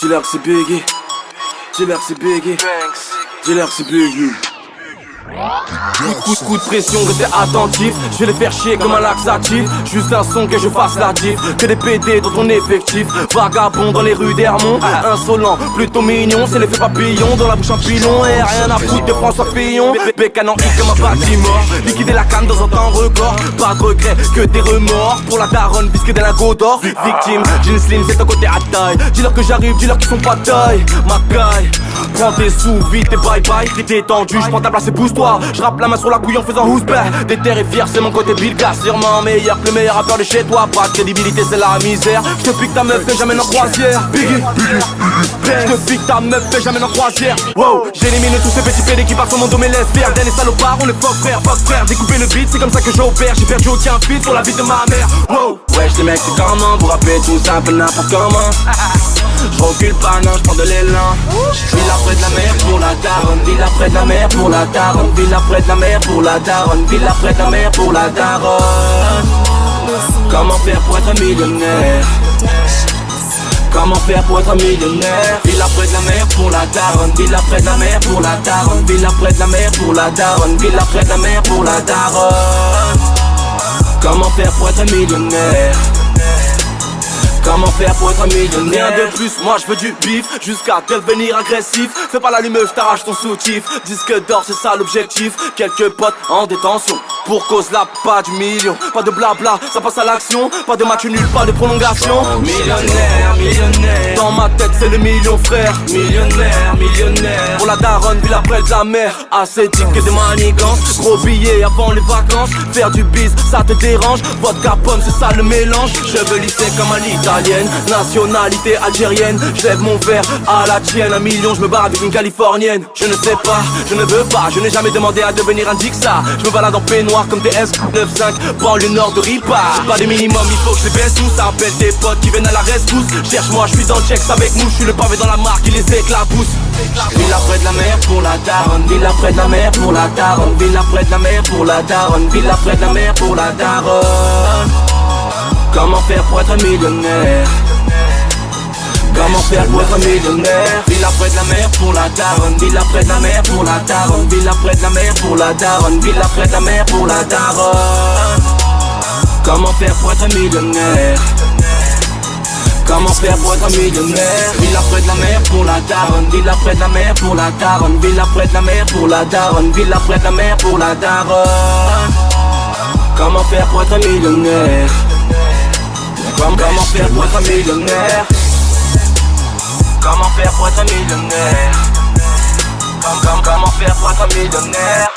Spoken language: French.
Dis-leur que c'est Biggie. Dis-leur que c'est Biggie. Dis-leur que c'est Biggie. Coup de pression, restez attentif. Je vais les faire chier comme un laxatif. Juste un son que je fasse la diff. Que des PD dans ton effectif. Vagabond dans les rues d'Hermont. Insolent, plutôt mignon. C'est l'effet papillon dans la bouche un pilon. Et rien à foutre de François Fillon. Bécane en I comme un bâtiment. Liquider la canne dans un temps record. Pas de regret, que des remords. Pour la daronne, bisquer des lingots d'or. Victime, jean slim, c'est un côté à taille. Dis-leur que j'arrive, dis-leur qu'ils sont pas de taille. Ma caille, prends tes sous vite et bye bye. T'es détendu, j'prends ta place et pousse-toi. J'rappe la main sur la couille en faisant who's-back. Déter et fier, c'est mon côté Bill Gass. Sûrement meilleur que le meilleur rappeur de chez toi. Pas de crédibilité, c'est la misère. J'te pique ta meuf et j'amène en croisière. Biggie, j'te pique ta meuf et j'amène en croisière. Wow, j'élimine tous ces petits pédés qui partent sur mon dos mais laisse faire. Dernier salopard, on est fuck frère. Découper le beat, c'est comme ça que j'opère. J'ai perdu aucun feat pour la vie de ma mère. Wow, wesh les mecs c'est comment vous rappeler tout ça un peu n'importe comment. J'recule pas, non, j'prends de l'élan. Ville après de la mer pour la daronne. Ville après de la mer pour la daronne. Ville après de la mer pour la daronne. Ville après de la mer pour la daronne. Comment faire pour être millionnaire? Comment faire pour être millionnaire? Ville après de la mer pour la daronne. Ville après de la mer pour la daronne. Ville après de la mer pour la daronne. Ville après de la mer pour la daronne. Comment faire pour être millionnaire? Comment faire pour être millionnaire? Rien de plus, moi je veux du bif. Jusqu'à devenir agressif. Fais pas l'allumeuse, t'arraches ton soutif. Disque d'or, c'est ça l'objectif. Quelques potes en détention. Pour cause là, pas du million. Pas de blabla, ça passe à l'action. Pas de match nul, pas de prolongation. Millionnaire, millionnaire. Dans ma tête c'est le million frère. Millionnaire, millionnaire. Pour la daronne, ville après de la mer. Assez dick que des manigances. Gros billets avant les vacances. Faire du biz, ça te dérange. Vodka pomme, c'est ça le mélange. Cheveux lissés comme un italienne. Nationalité algérienne. J'lève mon verre à la tienne. 1 million, je me barre avec une californienne. Je ne sais pas, je ne veux pas. Je n'ai jamais demandé à devenir un Dixa. Je me balade en peignoir comme des S95. Banlieue nord de Ripa. Pas des minimums, il faut que je les baisse tous. Ça appelle tes potes qui viennent à la rescousse. Cherche-moi, je suis dans le checks avec nous. Je suis le pavé dans la marque, il les éclabousse. Ville après de la mer pour la daronne. Ville après de la mer pour la daronne. Ville après de la mer pour la daronne. Ville après de la mer pour la daronne. Comment faire pour être millionnaire? Comment faire pour être millionnaire? Ville après de la mer pour la daronne. Ville après de la mer pour la daronne. Ville après de la mer pour la daronne. Ville après de la mer pour la daronne. Comment faire pour être millionnaire? Comment faire pour être millionnaire? Ville après de la mer pour la daronne. Ville après de la mer pour la daronne. Ville après de la mer pour la daronne. Ville après de la mer pour la daronne. Comment faire pour être millionnaire? Comment faire pour être millionnaire? Comment faire pour être millionnaire? Comment faire pour être millionnaire?